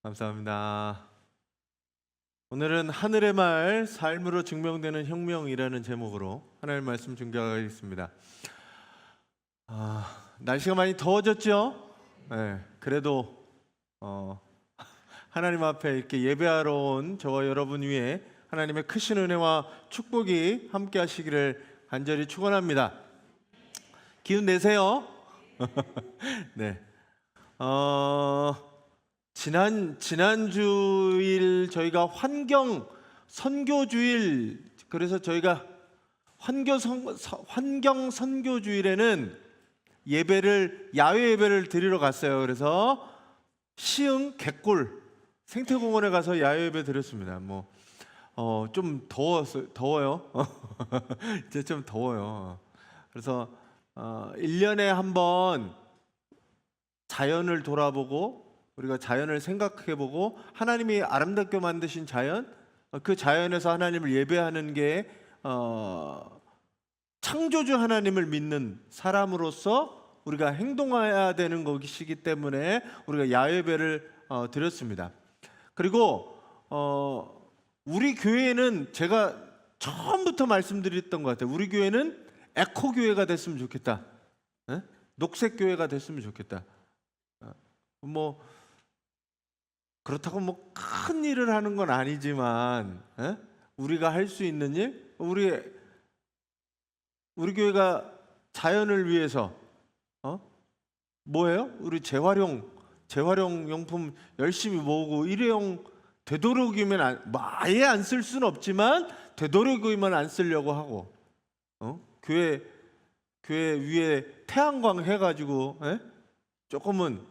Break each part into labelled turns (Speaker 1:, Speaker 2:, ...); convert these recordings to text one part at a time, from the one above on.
Speaker 1: 감사합니다. 오늘은 하늘의 말, 삶으로 증명되는 혁명이라는 제목으로 하나님의 말씀 증거하겠습니다. 날씨가 많이 더워졌죠? 네, 그래도 하나님 앞에 이렇게 예배하러 온 저와 여러분 위에 하나님의 크신 은혜와 축복이 함께 하시기를 간절히 축원합니다. 기운 내세요. 네. 지난 주일 저희가 환경 선교 주일, 그래서 저희가 환경 선교 주일에는 야외 예배를 드리러 갔어요. 그래서 시흥 갯골 생태공원에 가서 야외 예배 드렸습니다. 좀 더워요. 이제 좀 더워요. 그래서 1년에 한 번 자연을 돌아보고 우리가 자연을 생각해보고 하나님이 아름답게 만드신 자연, 그 자연에서 하나님을 예배하는 게 창조주 하나님을 믿는 사람으로서 우리가 행동해야 되는 것이기 때문에 우리가 야외배를 드렸습니다. 그리고 우리 교회는 제가 처음부터 말씀드렸던 것 같아요. 우리 교회는 에코교회가 됐으면 좋겠다. 녹색교회가 됐으면 좋겠다. 그렇다고 큰 일을 하는 건 아니지만 우리가 할 수 있는 일, 우리 교회가 자연을 위해서 뭐예요? 우리 재활용 용품 열심히 모으고 일회용 되도록이면 아예 안 쓸 수는 없지만 되도록이면 안 쓰려고 하고 교회 위에 태양광 해가지고 조금은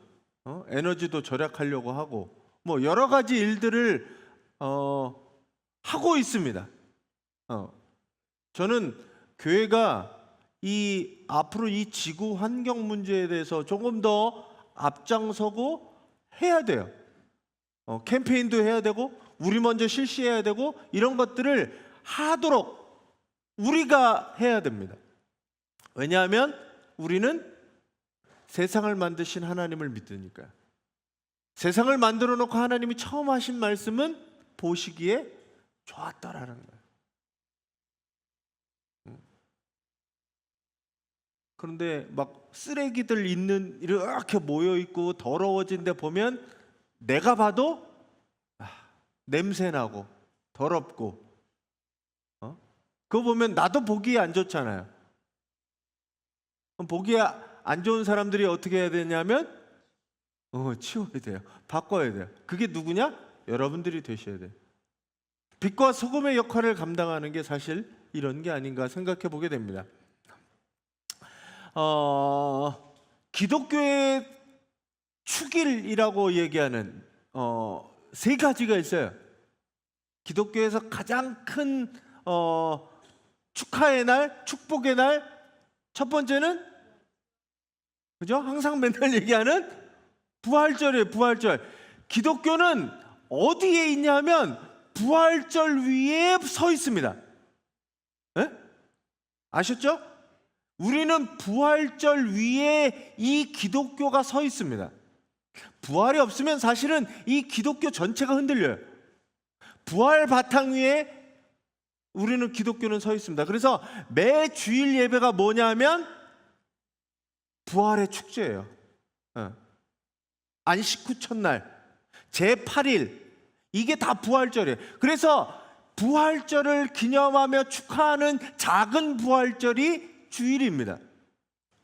Speaker 1: 에너지도 절약하려고 하고 여러 가지 일들을 하고 있습니다. 저는 교회가 앞으로 이 지구 환경 문제에 대해서 조금 더 앞장서고 해야 돼요. 캠페인도 해야 되고 우리 먼저 실시해야 되고 이런 것들을 하도록 우리가 해야 됩니다. 왜냐하면 우리는 세상을 만드신 하나님을 믿으니까요. 세상을 만들어 놓고 하나님이 처음 하신 말씀은 보시기에 좋았다라는 거예요. 그런데 쓰레기들 이렇게 모여 있고 더러워진 데 보면 내가 봐도 냄새 나고 더럽고 그거 보면 나도 보기에 안 좋잖아요. 보기에 안 좋은 사람들이 어떻게 해야 되냐면 치워야 돼요. 바꿔야 돼요. 그게 누구냐? 여러분들이 되셔야 돼요. 빛과 소금의 역할을 감당하는 게 사실 이런 게 아닌가 생각해 보게 됩니다. 기독교의 축일이라고 얘기하는 세 가지가 있어요. 기독교에서 가장 큰 축하의 날, 축복의 날, 첫 번째는 그죠? 항상 맨날 얘기하는 부활절이에요. 부활절. 기독교는 어디에 있냐면 부활절 위에 서 있습니다. 아셨죠? 우리는 부활절 위에 이 기독교가 서 있습니다. 부활이 없으면 사실은 이 기독교 전체가 흔들려요. 부활 바탕 위에 우리는 기독교는 서 있습니다. 그래서 매 주일 예배가 뭐냐면 부활의 축제예요. 안식 후 첫날 제8일 이게 다 부활절이에요. 그래서 부활절을 기념하며 축하하는 작은 부활절이 주일입니다.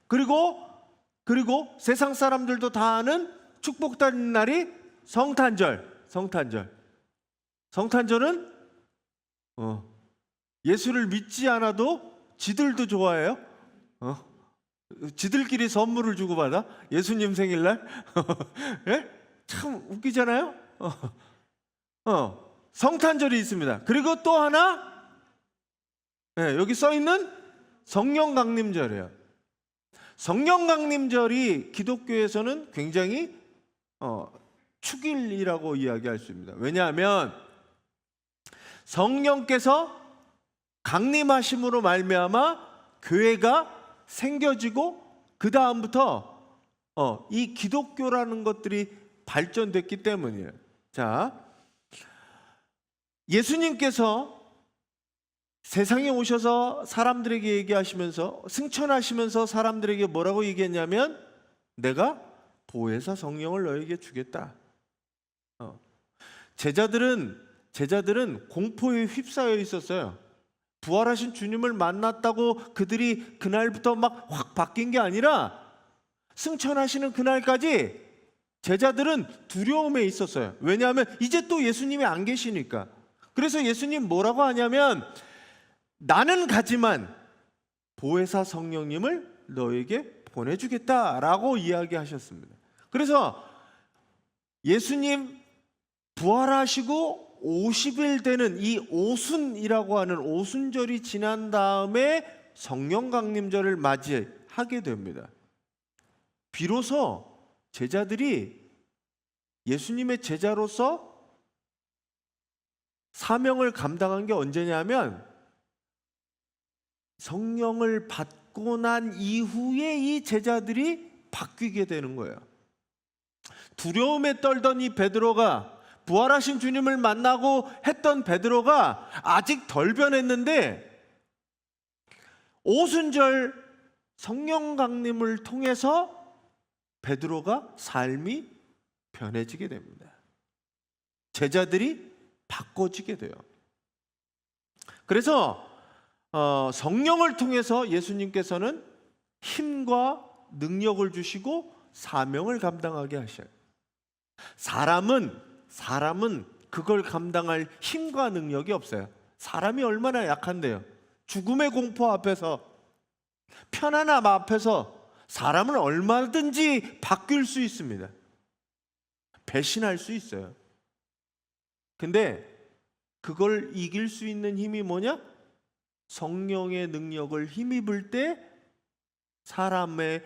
Speaker 1: 그리고 세상 사람들도 다 아는 축복받는 날이 성탄절. 성탄절은 예수를 믿지 않아도 지들도 좋아해요. 지들끼리 선물을 주고받아. 예수님 생일날. 예? 참 웃기잖아요. 성탄절이 있습니다. 그리고 또 하나 여기 써있는 성령강림절이에요. 성령강림절이 기독교에서는 굉장히 축일이라고 이야기할 수 있습니다. 왜냐하면 성령께서 강림하심으로 말미암아 교회가 생겨지고 그 다음부터 이 기독교라는 것들이 발전됐기 때문이에요. 자, 예수님께서 세상에 오셔서 사람들에게 얘기하시면서 승천하시면서 사람들에게 뭐라고 얘기했냐면 내가 보혜사 성령을 너에게 주겠다. 제자들은 공포에 휩싸여 있었어요. 부활하신 주님을 만났다고 그들이 그날부터 막 확 바뀐 게 아니라 승천하시는 그날까지 제자들은 두려움에 있었어요. 왜냐하면 이제 또 예수님이 안 계시니까. 그래서 예수님 뭐라고 하냐면 나는 가지만 보혜사 성령님을 너에게 보내주겠다라고 이야기하셨습니다. 그래서 예수님 부활하시고 50일 되는 이 오순이라고 하는 오순절이 지난 다음에 성령 강림절을 맞이하게 됩니다. 비로소 제자들이 예수님의 제자로서 사명을 감당한 게 언제냐면 성령을 받고 난 이후에 이 제자들이 바뀌게 되는 거예요. 두려움에 떨던 이 베드로가 부활하신 주님을 만나고 했던 베드로가 아직 덜 변했는데 오순절 성령 강림을 통해서 베드로가 삶이 변해지게 됩니다. 제자들이 바꿔지게 돼요. 그래서 성령을 통해서 예수님께서는 힘과 능력을 주시고 사명을 감당하게 하셔요. 사람은 그걸 감당할 힘과 능력이 없어요. 사람이 얼마나 약한데요. 죽음의 공포 앞에서, 편안함 앞에서 사람은 얼마든지 바뀔 수 있습니다. 배신할 수 있어요. 근데 그걸 이길 수 있는 힘이 뭐냐? 성령의 능력을 힘입을 때 사람의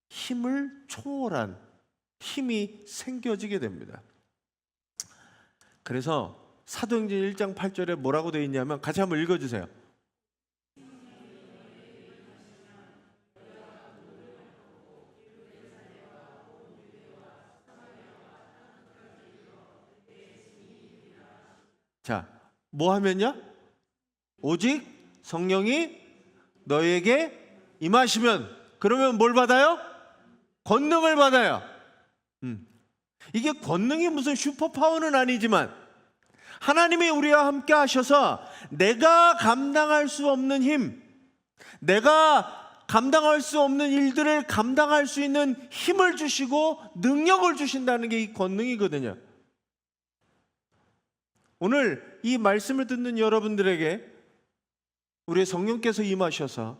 Speaker 1: 힘을 초월한 힘이 생겨지게 됩니다. 그래서 사도행전 1장 8절에 뭐라고 되어 있냐면 같이 한번 읽어주세요. 자, 뭐 하면요? 오직 성령이 너에게 임하시면, 그러면 뭘 받아요? 권능을 받아요. 이게 권능이 무슨 슈퍼파워는 아니지만 하나님이 우리와 함께 하셔서 내가 감당할 수 없는 힘, 내가 감당할 수 없는 일들을 감당할 수 있는 힘을 주시고 능력을 주신다는 게 이 권능이거든요. 오늘 이 말씀을 듣는 여러분들에게 우리 성령께서 임하셔서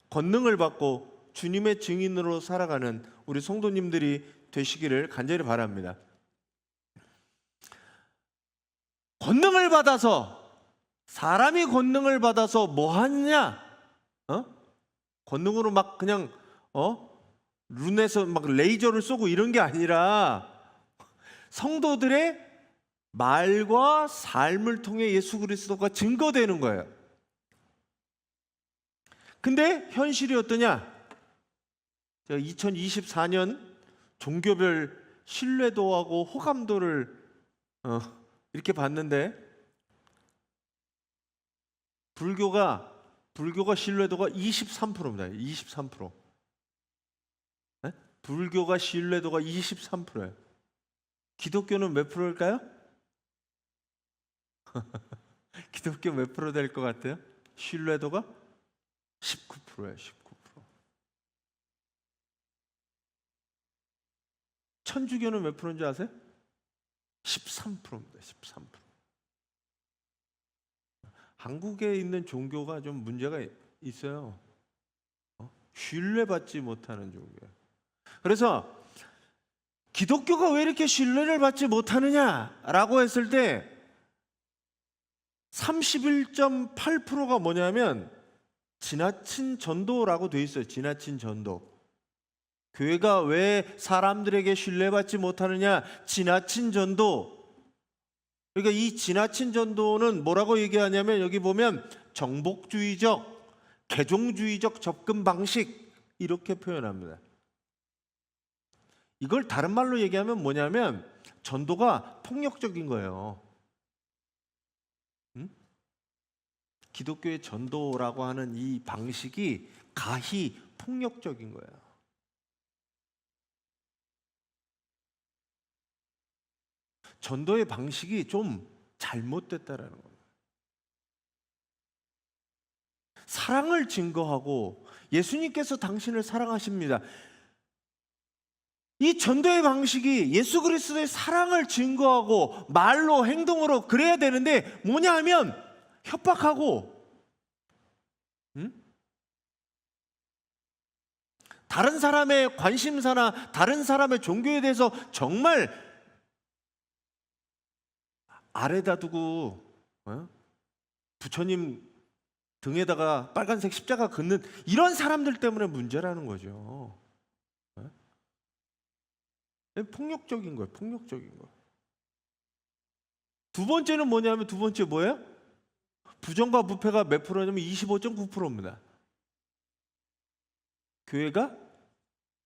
Speaker 1: 권능을 받고 주님의 증인으로 살아가는 우리 성도님들이 되시기를 간절히 바랍니다. 권능을 받아서, 사람이 권능을 받아서 뭐 하느냐? 권능으로 막 그냥 눈에서 막 레이저를 쏘고 이런 게 아니라 성도들의 말과 삶을 통해 예수 그리스도가 증거되는 거예요. 근데 현실이 어떠냐? 제가 2024년 종교별 신뢰도하고 호감도를 이렇게 봤는데 불교가 신뢰도가 23%입니다. 23%. 네? 불교가 신뢰도가 23%예요. 기독교는 몇 프로일까요? 기독교 몇 프로 될 것 같아요? 신뢰도가 19%예요. 19%. 천주교는 몇 프로인 줄 아세요? 13%입니다. 13%. 한국에 있는 종교가 좀 문제가 있어요. 신뢰받지 못하는 종교예요. 그래서 기독교가 왜 이렇게 신뢰를 받지 못하느냐라고 했을 때 31.8%가 뭐냐면 지나친 전도라고 돼 있어요. 지나친 전도. 교회가 왜 사람들에게 신뢰받지 못하느냐? 지나친 전도. 그러니까 이 지나친 전도는 뭐라고 얘기하냐면 여기 보면 정복주의적, 개종주의적 접근 방식 이렇게 표현합니다. 이걸 다른 말로 얘기하면 뭐냐면 전도가 폭력적인 거예요. 기독교의 전도라고 하는 이 방식이 가히 폭력적인 거예요. 전도의 방식이 좀 잘못됐다라는 겁니다. 사랑을 증거하고 예수님께서 당신을 사랑하십니다. 이 전도의 방식이 예수 그리스도의 사랑을 증거하고 말로 행동으로 그래야 되는데 뭐냐 하면 협박하고 다른 사람의 관심사나 다른 사람의 종교에 대해서 정말 아래다 두고 부처님 등에다가 빨간색 십자가 긋는 이런 사람들 때문에 문제라는 거죠. 폭력적인 거예요. 폭력적인 거. 두 번째는 뭐냐면 두 번째 뭐예요? 부정과 부패가 몇 프로냐면 25.9%입니다. 교회가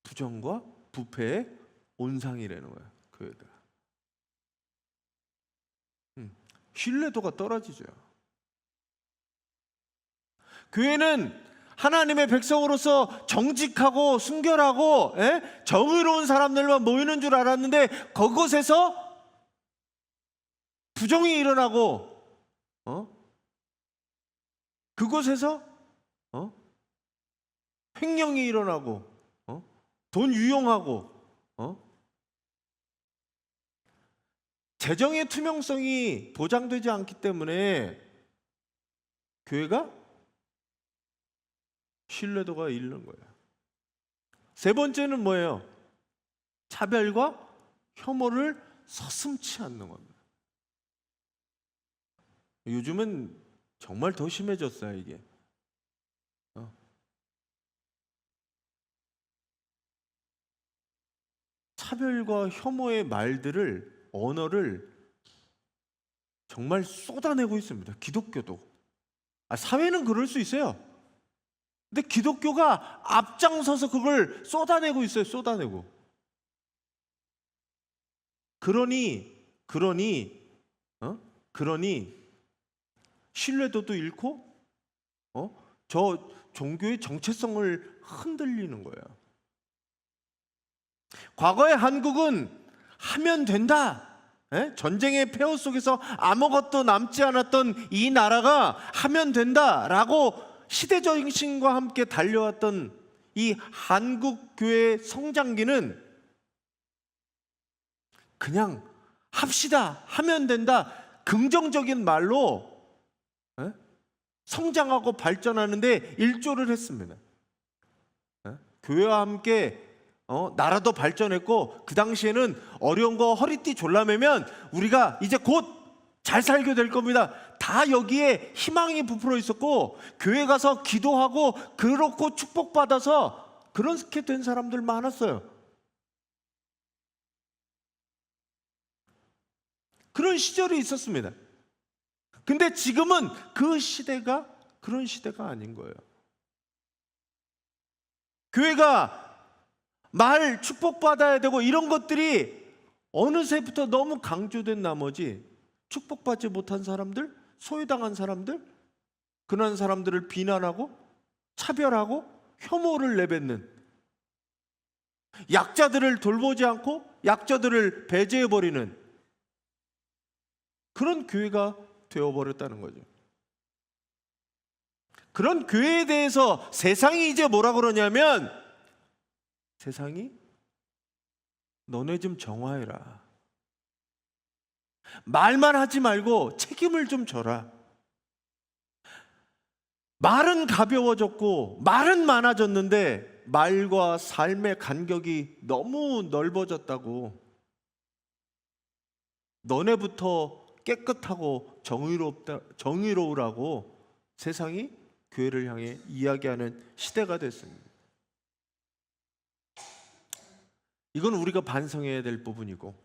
Speaker 1: 부정과 부패의 온상이라는 거예요. 교회가. 신뢰도가 떨어지죠. 교회는 하나님의 백성으로서 정직하고 순결하고 정의로운 사람들만 모이는 줄 알았는데 그곳에서 부정이 일어나고 그곳에서 횡령이 일어나고 돈 유용하고 재정의 투명성이 보장되지 않기 때문에 교회가 신뢰도가 잃는 거예요. 세 번째는 뭐예요? 차별과 혐오를 서슴지 않는 겁니다. 요즘은 정말 더 심해졌어요, 이게. 차별과 혐오의 말들을, 언어를 정말 쏟아내고 있습니다. 기독교도. 사회는 그럴 수 있어요. 근데 기독교가 앞장서서 그걸 쏟아내고 있어요. 쏟아내고. 그러니 신뢰도도 잃고 저 종교의 정체성을 흔들리는 거예요. 과거의 한국은 하면 된다. 전쟁의 폐허 속에서 아무것도 남지 않았던 이 나라가 하면 된다라고 시대정신과 함께 달려왔던 이 한국 교회의 성장기는 그냥 합시다, 하면 된다, 긍정적인 말로 성장하고 발전하는데 일조를 했습니다. 교회와 함께 나라도 발전했고 그 당시에는 어려운 거 허리띠 졸라매면 우리가 이제 곧 잘 살게 될 겁니다. 다 여기에 희망이 부풀어 있었고 교회 가서 기도하고 그렇고 축복받아서 그렇게 된 사람들 많았어요. 그런 시절이 있었습니다. 근데 지금은 그 시대가 그런 시대가 아닌 거예요. 교회가 말 축복받아야 되고 이런 것들이 어느새부터 너무 강조된 나머지 축복받지 못한 사람들, 소외당한 사람들, 그런 사람들을 비난하고 차별하고 혐오를 내뱉는, 약자들을 돌보지 않고 약자들을 배제해버리는 그런 교회가 되어버렸다는 거죠. 그런 교회에 대해서 세상이 이제 뭐라 그러냐면, 세상이 너네 좀 정화해라. 말만 하지 말고 책임을 좀 져라. 말은 가벼워졌고 말은 많아졌는데 말과 삶의 간격이 너무 넓어졌다고. 너네부터 깨끗하고 정의로우라고 세상이 교회를 향해 이야기하는 시대가 됐습니다. 이건 우리가 반성해야 될 부분이고,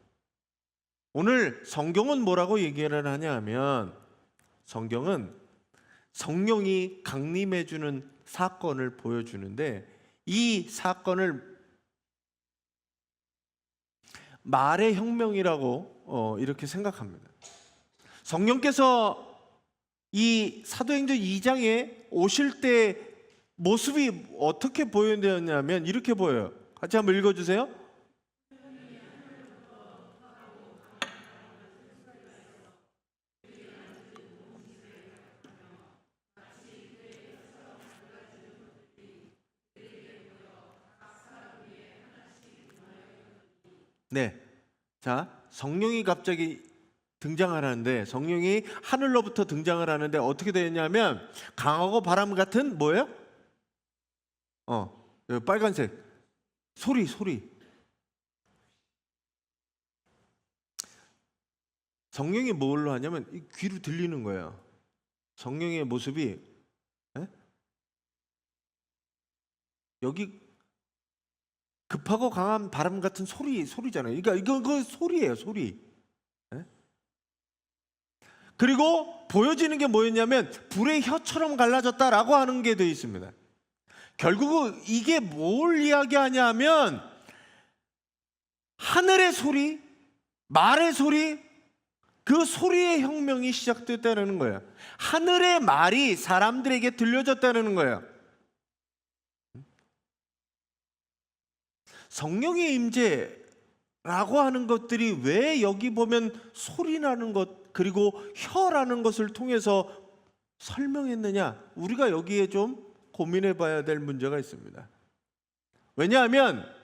Speaker 1: 오늘 성경은 뭐라고 얘기를 하냐 하면, 성경은 성령이 강림해 주는 사건을 보여주는데, 이 사건을 말의 혁명이라고 이렇게 생각합니다. 성령께서 이 사도행전 2장에 오실 때 모습이 어떻게 보여되었냐면 이렇게 보여요. 같이 한번 읽어주세요. 네, 자, 성령이 갑자기 등장을 하는데, 성령이 하늘로부터 등장을 하는데 어떻게 되었냐면 강하고 바람 같은 뭐예요? 빨간색 소리. 성령이 뭘로 하냐면 이 귀로 들리는 거예요. 성령의 모습이 여기 급하고 강한 바람 같은 소리잖아요. 그러니까 이거 소리예요, 소리. 그리고 보여지는 게 뭐였냐면 불의 혀처럼 갈라졌다라고 하는 게 되어 있습니다. 결국은 이게 뭘 이야기하냐면 하늘의 소리, 말의 소리, 그 소리의 혁명이 시작됐다는 거예요. 하늘의 말이 사람들에게 들려졌다는 거예요. 성령의 임재라고 하는 것들이 왜 여기 보면 소리 나는 것 그리고 혀라는 것을 통해서 설명했느냐? 우리가 여기에 좀 고민해 봐야 될 문제가 있습니다. 왜냐하면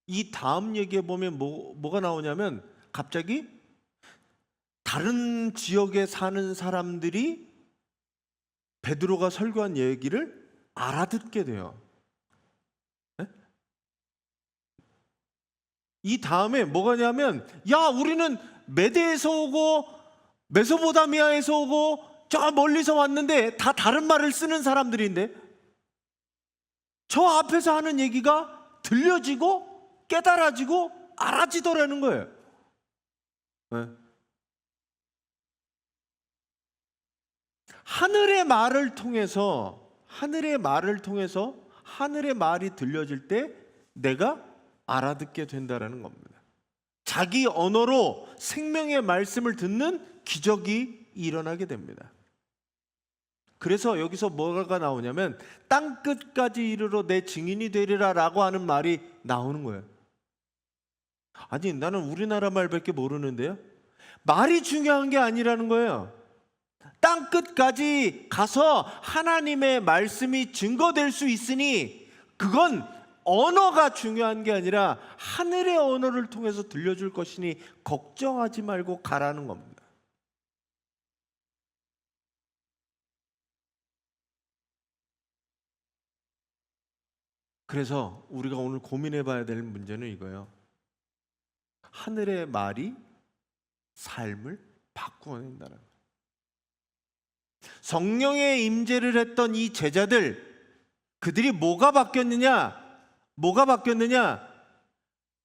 Speaker 1: 이 다음 얘기에 보면 뭐가 나오냐면 갑자기 다른 지역에 사는 사람들이 베드로가 설교한 얘기를 알아듣게 돼요. 이 다음에 뭐가냐면 야, 우리는 메대에서 오고 메소포타미아에서 오고 저 멀리서 왔는데 다 다른 말을 쓰는 사람들인데 저 앞에서 하는 얘기가 들려지고 깨달아지고 알아지더라는 거예요. 하늘의 말을 통해서 하늘의 말이 들려질 때 내가 알아듣게 된다라는 겁니다. 자기 언어로 생명의 말씀을 듣는 기적이 일어나게 됩니다. 그래서 여기서 뭐가 나오냐면 땅 끝까지 이르러 내 증인이 되리라 라고 하는 말이 나오는 거예요. 아니, 나는 우리나라 말밖에 모르는데요. 말이 중요한 게 아니라는 거예요. 땅 끝까지 가서 하나님의 말씀이 증거될 수 있으니 그건 언어가 중요한 게 아니라 하늘의 언어를 통해서 들려줄 것이니 걱정하지 말고 가라는 겁니다. 그래서 우리가 오늘 고민해 봐야 될 문제는 이거예요. 하늘의 말이 삶을 바꾸어낸다는 거예요. 성령의 임재를 했던 이 제자들, 그들이 뭐가 바뀌었느냐?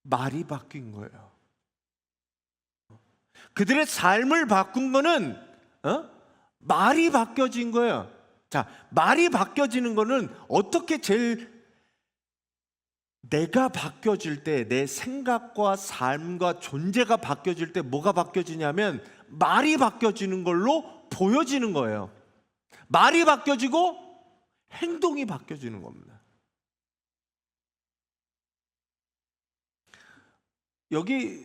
Speaker 1: 말이 바뀐 거예요. 그들의 삶을 바꾼 거는 말이 바뀌어진 거예요. 자, 말이 바뀌어지는 거는 어떻게 내가 바뀌어질 때, 내 생각과 삶과 존재가 바뀌어질 때 뭐가 바뀌어지냐면 말이 바뀌어지는 걸로 보여지는 거예요. 말이 바뀌어지고 행동이 바뀌어지는 겁니다. 여기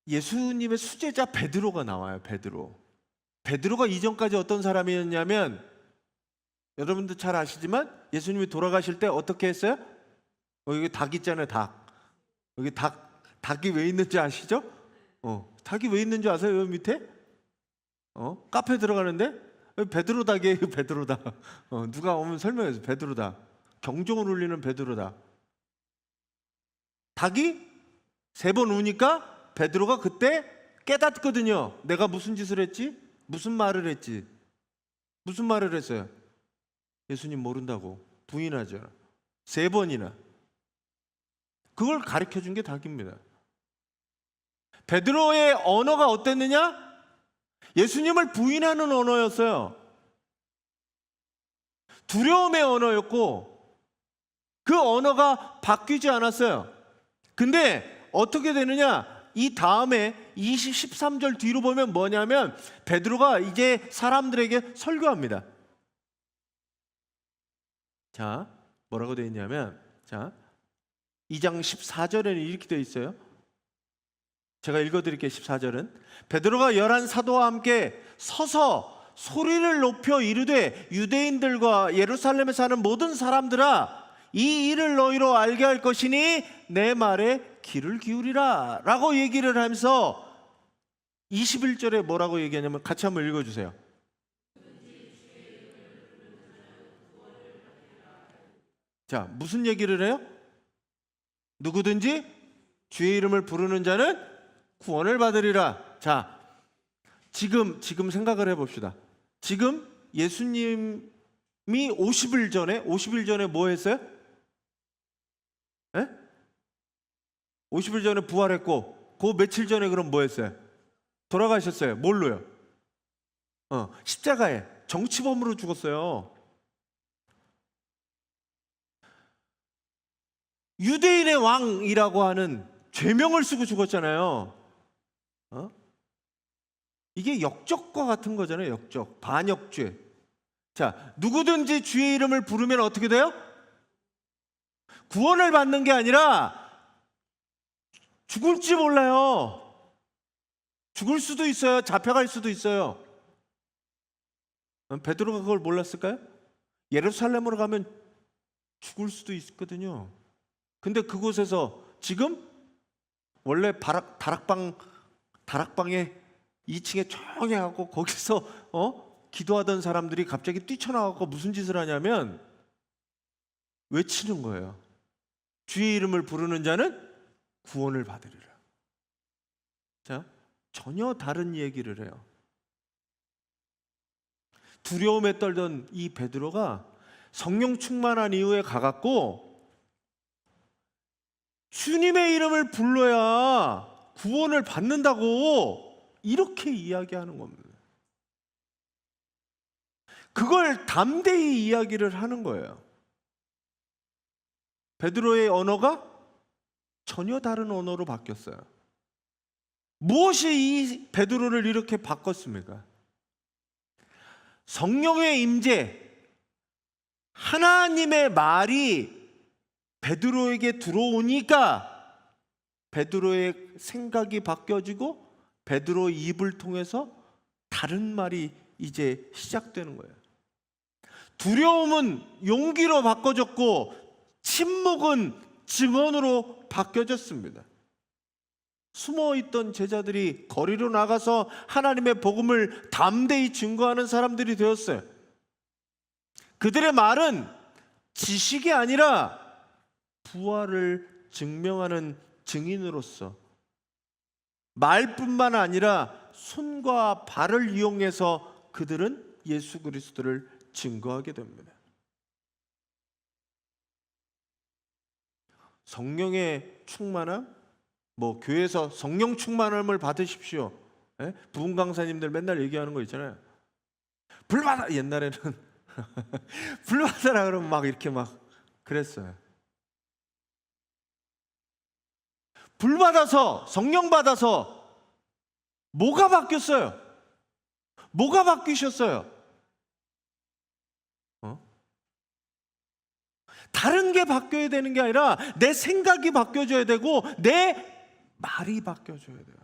Speaker 1: 예수님의 수제자 베드로가 나와요. 베드로가 이전까지 어떤 사람이었냐면 여러분도 잘 아시지만 예수님이 돌아가실 때 어떻게 했어요? 여기 닭 있잖아요. 닭. 여기 닭이 왜 있는지 아시죠? 닭이 왜 있는지 아세요? 여기 밑에? 카페 들어가는데 베드로 닭이에요. 베드로 닭. 누가 오면 설명해서 베드로 닭. 경종을 울리는 베드로 닭. 닭이 3번 우니까 베드로가 그때 깨닫거든요. 내가 무슨 짓을 했지? 무슨 말을 했지? 무슨 말을 했어요? 예수님 모른다고 부인하죠. 3번이나. 그걸 가르쳐 준 게 닭입니다. 베드로의 언어가 어땠느냐? 예수님을 부인하는 언어였어요. 두려움의 언어였고 그 언어가 바뀌지 않았어요. 근데 어떻게 되느냐? 이 다음에 13절 뒤로 보면 뭐냐면 베드로가 이제 사람들에게 설교합니다. 자, 뭐라고 되어 있냐면, 자, 2장 14절에는 이렇게 되어 있어요. 제가 읽어드릴게요. 14절은 베드로가 11 사도와 함께 서서 소리를 높여 이르되 유대인들과 예루살렘에 사는 모든 사람들아, 이 일을 너희로 알게 할 것이니 내 말에 귀를 기울이라 라고 얘기를 하면서 21절에 뭐라고 얘기하냐면, 같이 한번 읽어주세요. 자, 무슨 얘기를 해요? 누구든지 주의 이름을 부르는 자는 구원을 받으리라. 자, 지금 생각을 해봅시다. 지금 예수님이 50일 전에 뭐 했어요? 50일 전에 부활했고, 그 며칠 전에 그럼 뭐 했어요? 돌아가셨어요. 뭘로요? 십자가에 정치범으로 죽었어요. 유대인의 왕이라고 하는 죄명을 쓰고 죽었잖아요. 이게 역적과 같은 거잖아요. 역적, 반역죄. 자, 누구든지 주의 이름을 부르면 어떻게 돼요? 구원을 받는 게 아니라 죽을지 몰라요. 죽을 수도 있어요. 잡혀갈 수도 있어요. 베드로가 그걸 몰랐을까요? 예루살렘으로 가면 죽을 수도 있거든요. 근데 그곳에서 지금 원래 다락방에 2층에 조용히 하고 거기서 기도하던 사람들이 갑자기 뛰쳐나와서 무슨 짓을 하냐면 외치는 거예요. 주의 이름을 부르는 자는 구원을 받으리라. 자, 전혀 다른 얘기를 해요. 두려움에 떨던 이 베드로가 성령 충만한 이후에 가갖고 주님의 이름을 불러야 구원을 받는다고 이렇게 이야기하는 겁니다. 그걸 담대히 이야기를 하는 거예요. 베드로의 언어가 전혀 다른 언어로 바뀌었어요. 무엇이 이 베드로를 이렇게 바꿨습니까? 성령의 임재, 하나님의 말이 베드로에게 들어오니까 베드로의 생각이 바뀌어지고 베드로의 입을 통해서 다른 말이 이제 시작되는 거예요. 두려움은 용기로 바꿔졌고 침묵은 증언으로 바뀌어졌습니다. 숨어있던 제자들이 거리로 나가서 하나님의 복음을 담대히 증거하는 사람들이 되었어요. 그들의 말은 지식이 아니라 부활을 증명하는 증인으로서, 말뿐만 아니라 손과 발을 이용해서 그들은 예수 그리스도를 증거하게 됩니다. 성령의 충만함, 교회에서 성령 충만함을 받으십시오. 부흥 강사님들 맨날 얘기하는 거 있잖아요. 불받아, 옛날에는 불받아라 그러면 막 이렇게 막 그랬어요. 불받아서, 성령 받아서 뭐가 바뀌었어요? 뭐가 바뀌셨어요? 다른 게 바뀌어야 되는 게 아니라 내 생각이 바뀌어져야 되고 내 말이 바뀌어져야 돼요.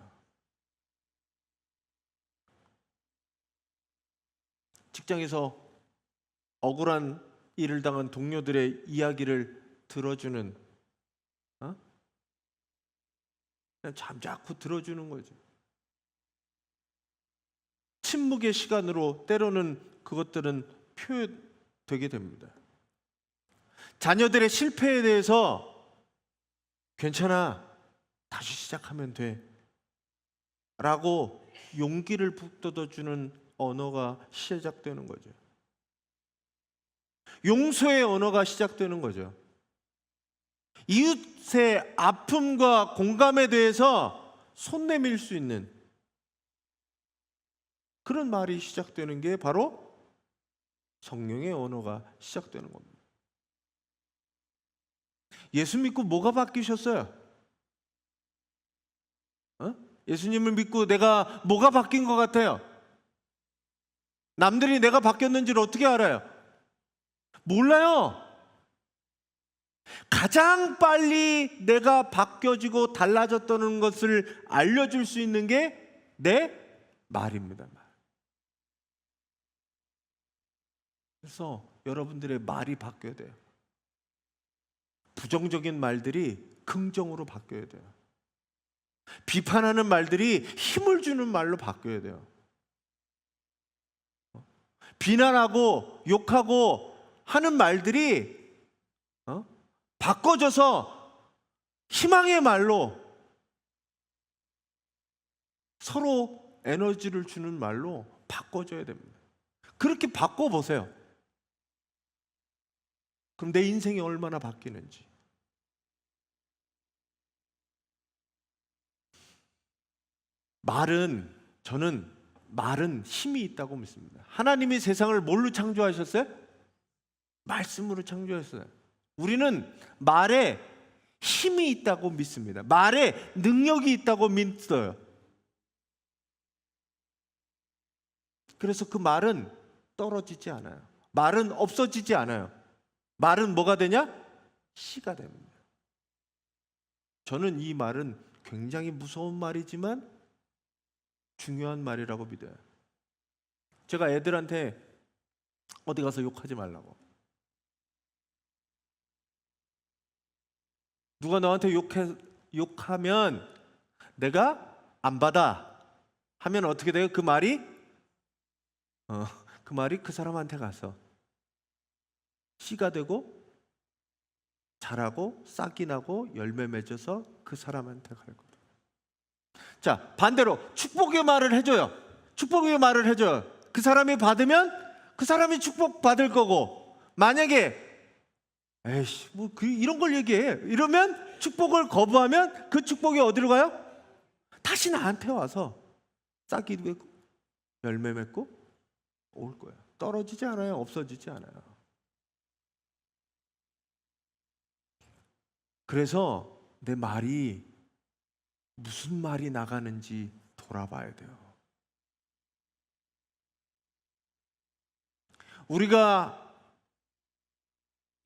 Speaker 1: 직장에서 억울한 일을 당한 동료들의 이야기를 들어주는, 그냥 잠자코 들어주는 거죠. 침묵의 시간으로 때로는 그것들은 표현되게 됩니다. 자녀들의 실패에 대해서 괜찮아, 다시 시작하면 돼 라고 용기를 북돋아주는 언어가 시작되는 거죠. 용서의 언어가 시작되는 거죠. 이웃의 아픔과 공감에 대해서 손 내밀 수 있는 그런 말이 시작되는 게 바로 성령의 언어가 시작되는 겁니다. 예수 믿고 뭐가 바뀌셨어요? 예수님을 믿고 내가 뭐가 바뀐 것 같아요? 남들이 내가 바뀌었는지를 어떻게 알아요? 몰라요. 가장 빨리 내가 바뀌어지고 달라졌다는 것을 알려줄 수 있는 게 내 말입니다. 그래서 여러분들의 말이 바뀌어야 돼요. 부정적인 말들이 긍정으로 바뀌어야 돼요. 비판하는 말들이 힘을 주는 말로 바뀌어야 돼요. 비난하고 욕하고 하는 말들이 바꿔져서 희망의 말로, 서로 에너지를 주는 말로 바꿔줘야 됩니다. 그렇게 바꿔보세요. 그럼 내 인생이 얼마나 바뀌는지. 저는 말은 힘이 있다고 믿습니다. 하나님이 세상을 뭘로 창조하셨어요? 말씀으로 창조했어요. 우리는 말에 힘이 있다고 믿습니다. 말에 능력이 있다고 믿어요. 그래서 그 말은 떨어지지 않아요. 말은 없어지지 않아요. 말은 뭐가 되냐? 씨가 됩니다. 저는 이 말은 굉장히 무서운 말이지만 중요한 말이라고 믿어요. 제가 애들한테 어디 가서 욕하지 말라고. 누가 너한테 욕하면 내가 안 받아 하면 어떻게 돼요? 그 말이 그 사람한테 가서 씨가 되고 자라고 싹이 나고 열매 맺어서 그 사람한테 갈 거예요. 자, 반대로 축복의 말을 해줘요. 축복의 말을 해줘요. 그 사람이 받으면 그 사람이 축복 받을 거고, 만약에 에이씨 뭐 이런 걸 얘기해 이러면, 축복을 거부하면 그 축복이 어디로 가요? 다시 나한테 와서 싹이 되고 열매 맺고 올 거예요. 떨어지지 않아요. 없어지지 않아요. 그래서 내 말이 무슨 말이 나가는지 돌아봐야 돼요. 우리가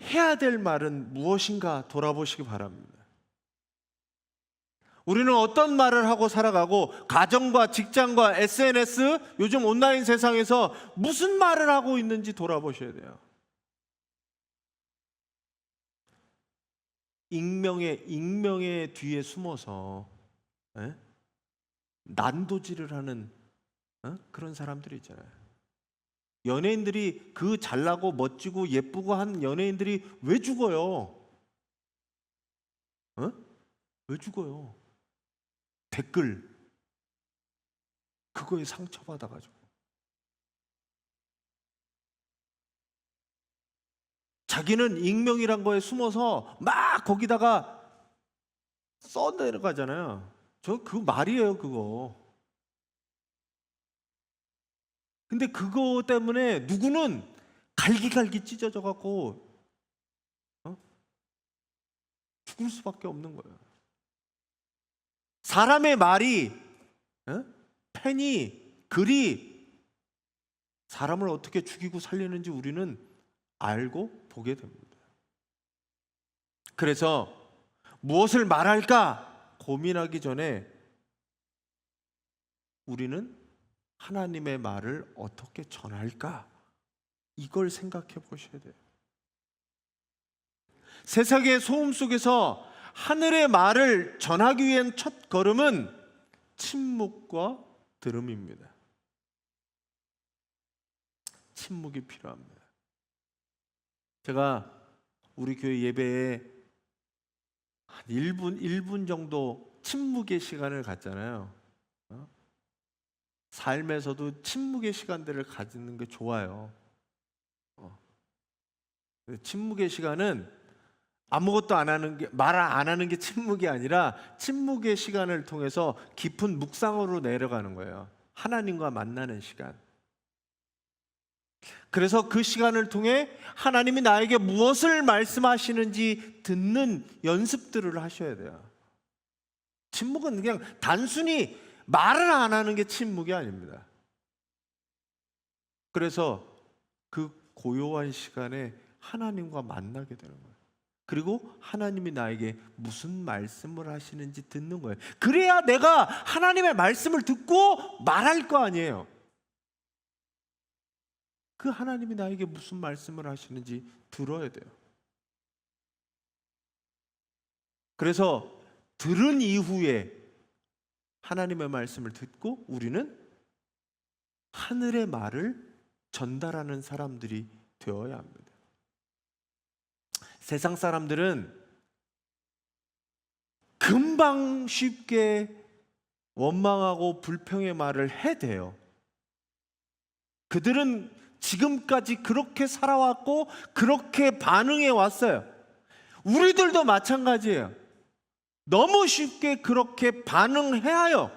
Speaker 1: 해야 될 말은 무엇인가 돌아보시기 바랍니다. 우리는 어떤 말을 하고 살아가고, 가정과 직장과 SNS, 요즘 온라인 세상에서 무슨 말을 하고 있는지 돌아보셔야 돼요. 익명의 뒤에 숨어서 난도질을 하는 그런 사람들이 있잖아요. 연예인들이, 그 잘나고 멋지고 예쁘고 한 연예인들이 왜 죽어요? 왜 죽어요? 댓글 그거에 상처받아가지고. 자기는 익명이란 거에 숨어서 막 거기다가 써내려가잖아요. 저 그 말이에요, 그거. 근데 그거 때문에 누구는 갈기갈기 찢어져 갖고 죽을 수밖에 없는 거예요. 사람의 말이, 펜이, 글이 사람을 어떻게 죽이고 살리는지 우리는 알고 보게 됩니다. 그래서 무엇을 말할까 고민하기 전에 우리는 하나님의 말을 어떻게 전할까, 이걸 생각해 보셔야 돼요. 세상의 소음 속에서 하늘의 말을 전하기 위한 첫 걸음은 침묵과 들음입니다. 침묵이 필요합니다. 제가 우리 교회 예배에 한 1분 정도 침묵의 시간을 갖잖아요. 삶에서도 침묵의 시간들을 가지는 게 좋아요. 침묵의 시간은 아무것도 안 하는 게, 말 안 하는 게 침묵이 아니라, 침묵의 시간을 통해서 깊은 묵상으로 내려가는 거예요. 하나님과 만나는 시간. 그래서 그 시간을 통해 하나님이 나에게 무엇을 말씀하시는지 듣는 연습들을 하셔야 돼요. 침묵은 그냥 단순히 말을 안 하는 게 침묵이 아닙니다. 그래서 그 고요한 시간에 하나님과 만나게 되는 거예요. 그리고 하나님이 나에게 무슨 말씀을 하시는지 듣는 거예요. 그래야 내가 하나님의 말씀을 듣고 말할 거 아니에요. 그 하나님이 나에게 무슨 말씀을 하시는지 들어야 돼요. 그래서 들은 이후에 하나님의 말씀을 듣고 우리는 하늘의 말을 전달하는 사람들이 되어야 합니다. 세상 사람들은 금방 쉽게 원망하고 불평의 말을 해대요. 그들은 지금까지 그렇게 살아왔고 그렇게 반응해 왔어요. 우리들도 마찬가지예요. 너무 쉽게 그렇게 반응해요.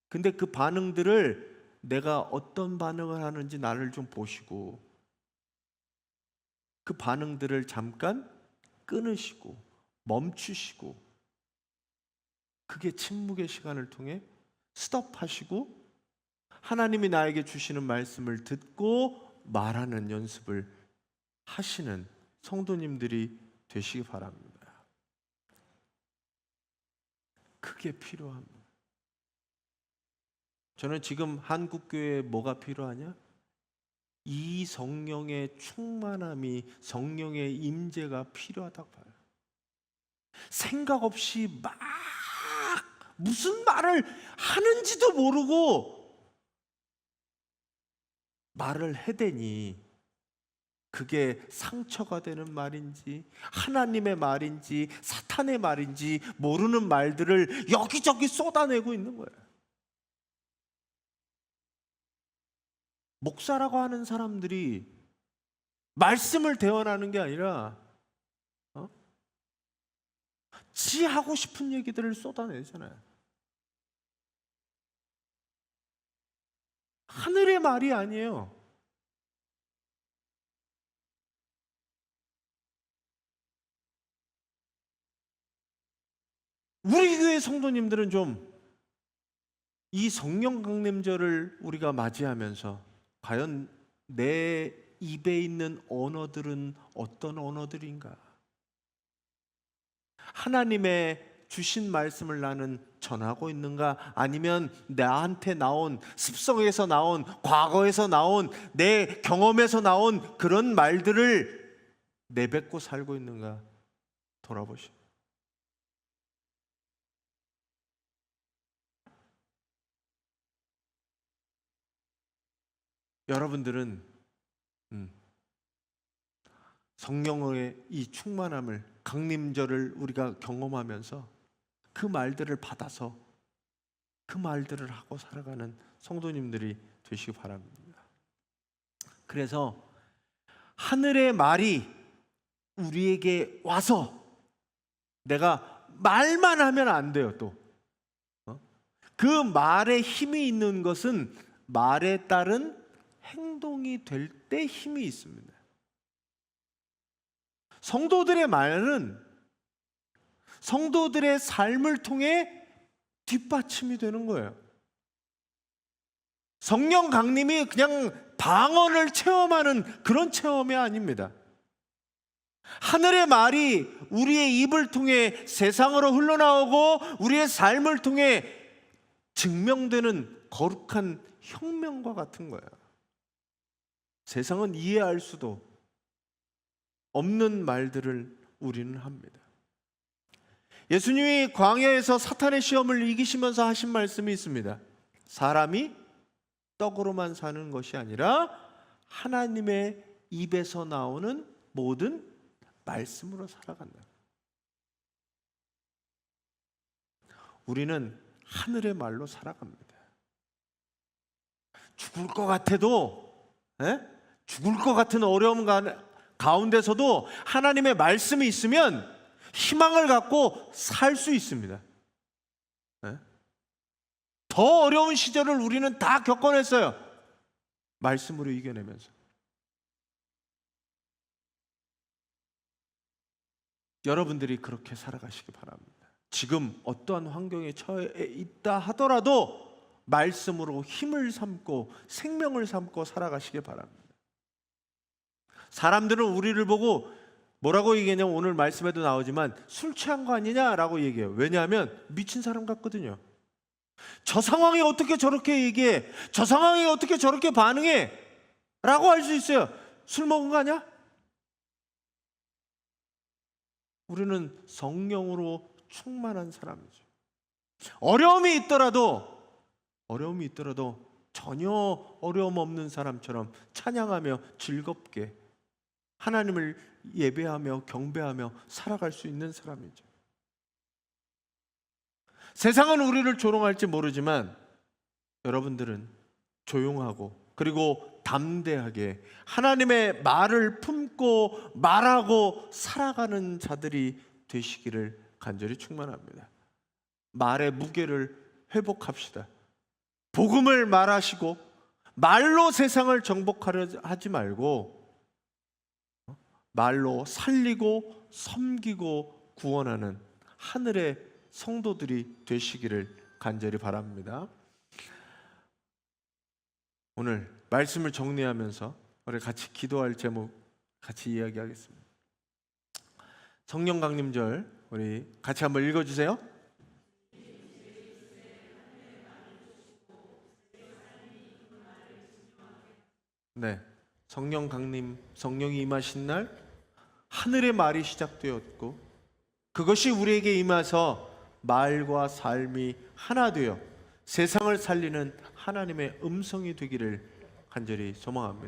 Speaker 1: 근데 그 반응들을 내가 어떤 반응을 하는지 나를 좀 보시고 그 반응들을 잠깐 끊으시고 멈추시고 그게 침묵의 시간을 통해 스톱하시고 하나님이 나에게 주시는 말씀을 듣고 말하는 연습을 하시는 성도님들이 되시기 바랍니다. 그게 필요합니다. 저는 지금 한국교회에 뭐가 필요하냐? 이 성령의 충만함이, 성령의 임재가 필요하다고 봐요. 생각 없이 막 무슨 말을 하는지도 모르고 말을 해대니 그게 상처가 되는 말인지 하나님의 말인지 사탄의 말인지 모르는 말들을 여기저기 쏟아내고 있는 거예요. 목사라고 하는 사람들이 말씀을 대언하는 게 아니라 지 하고 싶은 얘기들을 쏟아내잖아요. 하늘의 말이 아니에요. 우리 교회 성도님들은 좀 이 성령 강림절을 우리가 맞이하면서 과연 내 입에 있는 언어들은 어떤 언어들인가? 하나님의 주신 말씀을 나는 전하고 있는가? 아니면 나한테 나온 습성에서 나온 과거에서 나온 내 경험에서 나온 그런 말들을 내뱉고 살고 있는가? 돌아보시오. 여러분들은 성령의 이 충만함을 강림절을 우리가 경험하면서 그 말들을 받아서 그 말들을 하고 살아가는 성도님들이 되시기 바랍니다. 그래서 하늘의 말이 우리에게 와서 내가 말만 하면 안 돼요. 또 그 말에 힘이 있는 것은 말에 따른 행동이 될 때 힘이 있습니다. 성도들의 말은 성도들의 삶을 통해 뒷받침이 되는 거예요. 성령 강림이 그냥 방언을 체험하는 그런 체험이 아닙니다. 하늘의 말이 우리의 입을 통해 세상으로 흘러나오고 우리의 삶을 통해 증명되는 거룩한 혁명과 같은 거예요. 세상은 이해할 수도 없는 말들을 우리는 합니다. 예수님이 광야에서 사탄의 시험을 이기시면서 하신 말씀이 있습니다. 사람이 떡으로만 사는 것이 아니라 하나님의 입에서 나오는 모든 말씀으로 살아간다. 우리는 하늘의 말로 살아갑니다. 죽을 것 같아도 죽을 것 같은 어려움 가운데서도 하나님의 말씀이 있으면 희망을 갖고 살 수 있습니다. 더 어려운 시절을 우리는 다 겪어냈어요. 말씀으로 이겨내면서. 여러분들이 그렇게 살아가시기 바랍니다. 지금 어떠한 환경에 처해 있다 하더라도 말씀으로 힘을 삼고 생명을 삼고 살아가시길 바랍니다. 사람들은 우리를 보고 뭐라고 얘기하냐면, 오늘 말씀에도 나오지만 술 취한 거 아니냐라고 얘기해요. 왜냐하면 미친 사람 같거든요. 저 상황에 어떻게 저렇게 얘기해? 저 상황에 어떻게 저렇게 반응해? 라고 할 수 있어요. 술 먹은 거 아니야? 우리는 성령으로 충만한 사람이죠. 어려움이 있더라도 전혀 어려움 없는 사람처럼 찬양하며 즐겁게 하나님을 예배하며 경배하며 살아갈 수 있는 사람이죠. 세상은 우리를 조롱할지 모르지만 여러분들은 조용하고 그리고 담대하게 하나님의 말을 품고 말하고 살아가는 자들이 되시기를 간절히 축원합니다. 말의 무게를 회복합시다. 복음을 말하시고 말로 세상을 정복하려 하지 말고 말로 살리고 섬기고 구원하는 하늘의 성도들이 되시기를 간절히 바랍니다. 오늘 말씀을 정리하면서 우리 같이 기도할 제목 같이 이야기하겠습니다. 성령 강림절 우리 같이 한번 읽어주세요. 네, 성령 강림, 성령이 임하신 날 하늘의 말이 시작되었고 그것이 우리에게 임해서 말과 삶이 하나 되어 세상을 살리는 하나님의 음성이 되기를 간절히 소망합니다.